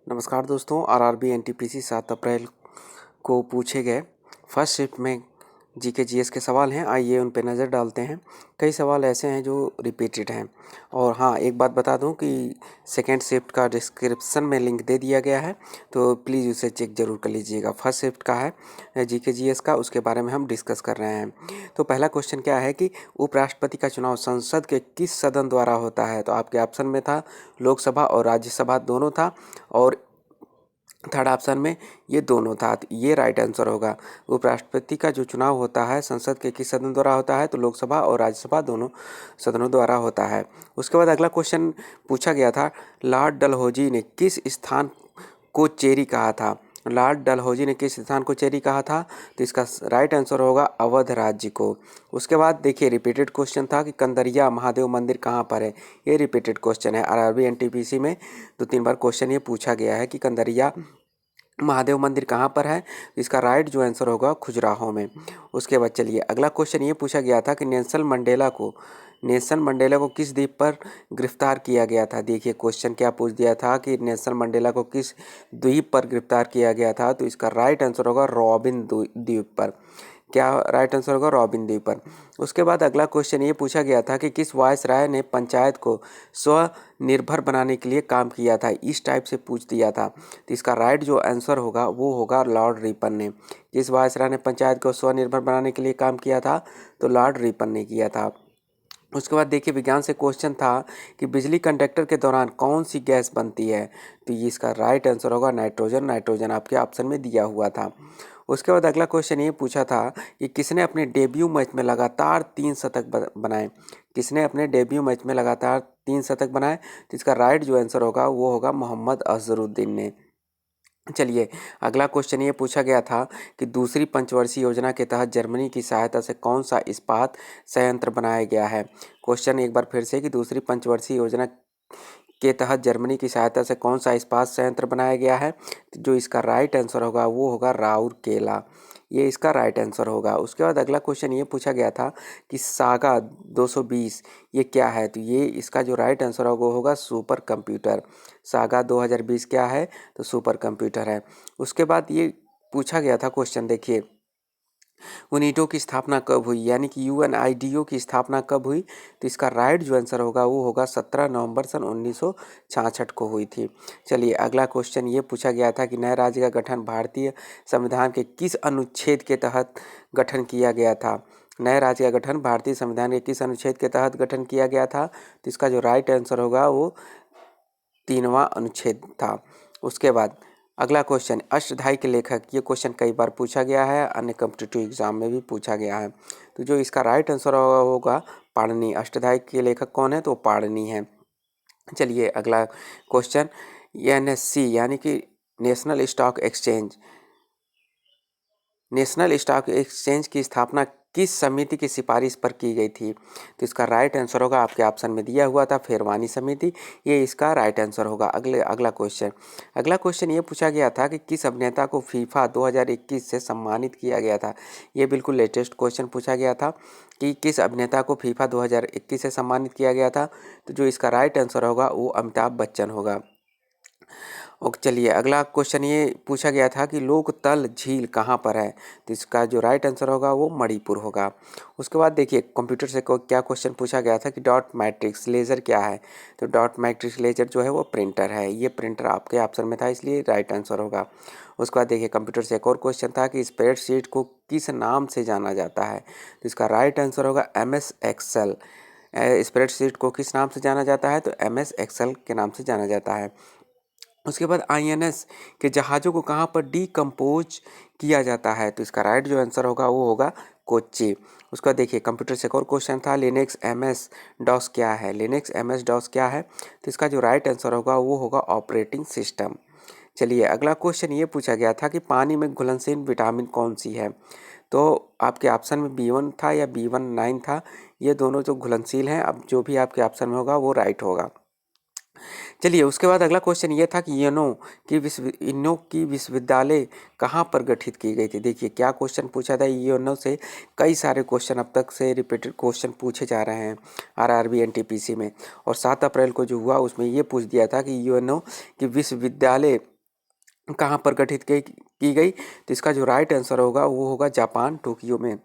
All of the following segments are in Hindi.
नमस्कार दोस्तों, आरआरबी एनटीपीसी 7 अप्रैल को पूछे गए फर्स्ट शिफ्ट में जीके जीएस के सवाल हैं। आइए उन पे नज़र डालते हैं। कई सवाल ऐसे हैं जो रिपीटेड हैं। और हाँ, एक बात बता दूं कि सेकेंड शिफ्ट का डिस्क्रिप्शन में लिंक दे दिया गया है, तो प्लीज़ उसे चेक ज़रूर कर लीजिएगा। फर्स्ट शिफ्ट का है जीके जीएस का, उसके बारे में हम डिस्कस कर रहे हैं। तो पहला क्वेश्चन क्या है कि उपराष्ट्रपति का चुनाव संसद के किस सदन द्वारा होता है? तो आपके ऑप्शन में था लोकसभा और राज्यसभा दोनों था, और थर्ड ऑप्शन में ये दोनों था। तो ये राइट आंसर होगा। उपराष्ट्रपति का जो चुनाव होता है संसद के किस सदन द्वारा होता है? तो लोकसभा और राज्यसभा दोनों सदनों द्वारा होता है। उसके बाद अगला क्वेश्चन पूछा गया था, लॉर्ड डलहौजी ने किस स्थान को चेरी कहा था? लॉर्ड डलहौजी ने किस स्थान को चेरी कहा था? तो इसका राइट आंसर होगा अवध राज्य को। उसके बाद देखिए, रिपीटेड क्वेश्चन था कि कंदरिया महादेव मंदिर कहाँ पर है? ये रिपीटेड क्वेश्चन है आरआरबी एनटीपीसी में। 2-3 बार क्वेश्चन ये पूछा गया है कि कंदरिया महादेव मंदिर कहाँ पर है? इसका राइट जो आंसर होगा खजुराहो में। उसके बाद चलिए, अगला क्वेश्चन ये पूछा गया था कि नेल्सन मंडेला को किस द्वीप पर गिरफ्तार किया गया था? देखिए, क्वेश्चन क्या पूछ दिया था कि नेल्सन मंडेला को किस द्वीप पर गिरफ्तार किया गया था? तो इसका राइट आंसर होगा रॉबिन द्वीप पर। क्या राइट आंसर होगा? रॉबिन द्वीप पर। उसके बाद अगला क्वेश्चन ये पूछा गया था कि किस वायसराय ने पंचायत को स्वनिर्भर बनाने के लिए काम किया था? इस टाइप से पूछ दिया था। तो इसका राइट जो आंसर होगा वो होगा लॉर्ड रिपन ने। किस वायसराय ने पंचायत को स्वनिर्भर बनाने के लिए काम किया था? तो लॉर्ड रिपन ने किया था। उसके बाद देखिए, विज्ञान से क्वेश्चन था कि बिजली कंडक्टर के दौरान कौन सी गैस बनती है? तो ये इसका राइट आंसर होगा नाइट्रोजन। नाइट्रोजन आपके ऑप्शन में दिया हुआ था। उसके बाद अगला क्वेश्चन ये पूछा था कि किसने अपने डेब्यू मैच में लगातार 3 शतक बनाए? किसने अपने डेब्यू मैच में लगातार 3 शतक बनाए? तो इसका राइट जो आंसर होगा वो होगा मोहम्मद अजहरुद्दीन ने। चलिए, अगला क्वेश्चन ये पूछा गया था कि दूसरी पंचवर्षीय योजना के तहत जर्मनी की सहायता से कौन सा इस्पात संयंत्र बनाया गया है? क्वेश्चन एक बार फिर से कि दूसरी पंचवर्षीय योजना के तहत जर्मनी की सहायता से कौन सा इस्पात संयंत्र बनाया गया है? तो जो इसका राइट आंसर होगा वो होगा राउरकेला। ये इसका राइट आंसर होगा। उसके बाद अगला क्वेश्चन ये पूछा गया था कि सागा 220 ये क्या है? तो ये इसका जो राइट आंसर होगा वो होगा सुपर कंप्यूटर। सागा 2020 क्या है? तो सुपर कंप्यूटर है। उसके बाद ये पूछा गया था क्वेश्चन, देखिए, यूनिटो की स्थापना कब हुई? यानी कि यूएनआईडीओ की स्थापना कब हुई? तो इसका राइट जो आंसर होगा वो होगा 17 नवंबर सन 1966 को हुई थी। चलिए, अगला क्वेश्चन ये पूछा गया था कि नए राज्य का गठन भारतीय संविधान के किस अनुच्छेद के तहत गठन किया गया था? नए राज्य का गठन भारतीय संविधान के किस अनुच्छेद के तहत गठन किया गया था? तो इसका जो राइट आंसर होगा वो 3वां अनुच्छेद था। उसके बाद अगला क्वेश्चन, अष्टधाई के लेखक, ये क्वेश्चन कई बार पूछा गया है, अन्य कॉम्पिटिटिव एग्जाम में भी पूछा गया है। तो जो इसका राइट आंसर होगा पाणिनि। अष्टधाई के लेखक कौन है? तो पाणिनि है। चलिए, अगला क्वेश्चन, एनएससी यानी कि नेशनल स्टॉक एक्सचेंज की स्थापना किस समिति की सिफारिश पर की गई थी? तो इसका राइट आंसर होगा, आपके ऑप्शन में दिया हुआ था, फेरवानी समिति। ये इसका राइट आंसर होगा। अगला क्वेश्चन ये पूछा गया था कि किस अभिनेता को फीफा 2021 से सम्मानित किया गया था? ये बिल्कुल लेटेस्ट क्वेश्चन पूछा गया था कि किस अभिनेता को फीफा 2021 से सम्मानित किया गया था? तो जो इसका राइट आंसर होगा वो अमिताभ बच्चन होगा। और चलिए, अगला क्वेश्चन ये पूछा गया था कि लोकतल झील कहाँ पर है? तो इसका जो राइट आंसर होगा वो मणिपुर होगा। उसके बाद देखिए, कंप्यूटर से क्या क्वेश्चन पूछा गया था कि डॉट मैट्रिक्स लेज़र क्या है? तो डॉट मैट्रिक्स लेज़र जो है वो प्रिंटर है। ये प्रिंटर आपके ऑप्शन में था, इसलिए राइट आंसर होगा। उसके बाद देखिए, कंप्यूटर से एक और क्वेश्चन था कि स्प्रेडशीट को किस नाम से जाना जाता है? तो इसका राइट आंसर होगा MS एक्सेल। स्प्रेडशीट को किस नाम से जाना जाता है? तो MS एक्सेल के नाम से जाना जाता है। उसके बाद आईएनएस के जहाज़ों को कहाँ पर डीकम्पोज किया जाता है? तो इसका राइट जो आंसर होगा वो होगा कोच्चि। उसका देखिए, कंप्यूटर से एक और क्वेश्चन था, लिनक्स MS डॉस क्या है? लिनक्स MS डॉस क्या है? तो इसका जो राइट आंसर होगा वो होगा ऑपरेटिंग सिस्टम। चलिए, अगला क्वेश्चन ये पूछा गया था कि पानी में घुलनशील विटामिन कौन सी है? तो आपके ऑप्शन में B1 था या B19 था। ये दोनों जो घुलनशील हैं, अब जो भी आपके ऑप्शन में होगा वो राइट होगा। चलिए, उसके बाद अगला क्वेश्चन ये था कि इनो की विश्वविद्यालय कहाँ पर गठित की गई थी? देखिए, क्या क्वेश्चन पूछा था। इनो से कई सारे क्वेश्चन अब तक से रिपीटेड क्वेश्चन पूछे जा रहे हैं आरआरबी एनटीपीसी में, और 7 अप्रैल को जो हुआ उसमें ये पूछ दिया था कि इनो की विश्वविद्यालय कहाँ पर गठित की गई? तो इसका जो राइट आंसर होगा वो होगा जापान, टोक्यो में।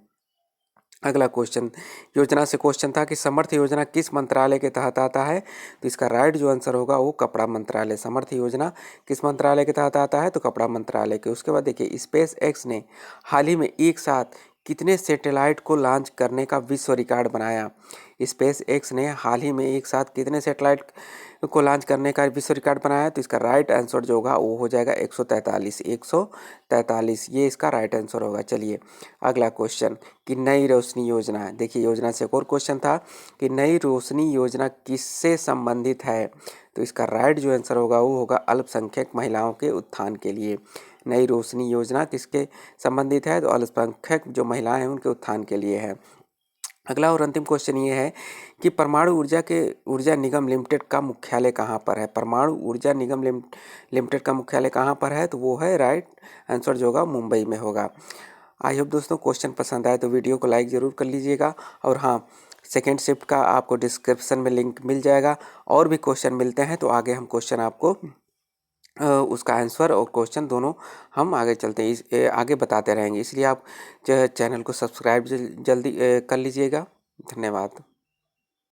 अगला क्वेश्चन, योजना से क्वेश्चन था कि समर्थ योजना किस मंत्रालय के तहत आता है? तो इसका राइट जो आंसर होगा वो कपड़ा मंत्रालय। समर्थ योजना किस मंत्रालय के तहत आता है? तो कपड़ा मंत्रालय के। उसके बाद देखिए, स्पेस एक्स ने हाल ही में एक साथ कितने सैटेलाइट को लॉन्च करने का विश्व रिकॉर्ड बनाया? स्पेस एक्स ने हाल ही में एक साथ कितने सैटेलाइट को लॉन्च करने का विश्व रिकॉर्ड बनाया? तो इसका राइट आंसर जो होगा वो हो जाएगा 143। 143 ये इसका राइट आंसर होगा। चलिए अगला क्वेश्चन कि नई रोशनी योजना, देखिए योजना से एक और क्वेश्चन था कि नई रोशनी योजना किससे संबंधित है? तो इसका राइट जो आंसर होगा वो होगा अल्पसंख्यक महिलाओं के उत्थान के लिए। नई रोशनी योजना किसके संबंधित है? तो अल्पसंख्यक जो महिलाएं हैं उनके उत्थान के लिए है। अगला और अंतिम क्वेश्चन ये है कि परमाणु ऊर्जा निगम लिमिटेड का मुख्यालय कहाँ पर है? परमाणु ऊर्जा निगम लिमिटेड का मुख्यालय कहाँ पर है? तो वो है राइट आंसर जो होगा मुंबई में होगा। आई होप दोस्तों क्वेश्चन पसंद आए तो वीडियो को लाइक ज़रूर कर लीजिएगा। और हाँ, सेकेंड शिफ्ट का आपको डिस्क्रिप्शन में लिंक मिल जाएगा। और भी क्वेश्चन मिलते हैं तो आगे हम क्वेश्चन आपको उसका आंसर और क्वेश्चन दोनों हम आगे चलते हैं आगे बताते रहेंगे, इसलिए आप चैनल को सब्सक्राइब जल्दी कर लीजिएगा। धन्यवाद।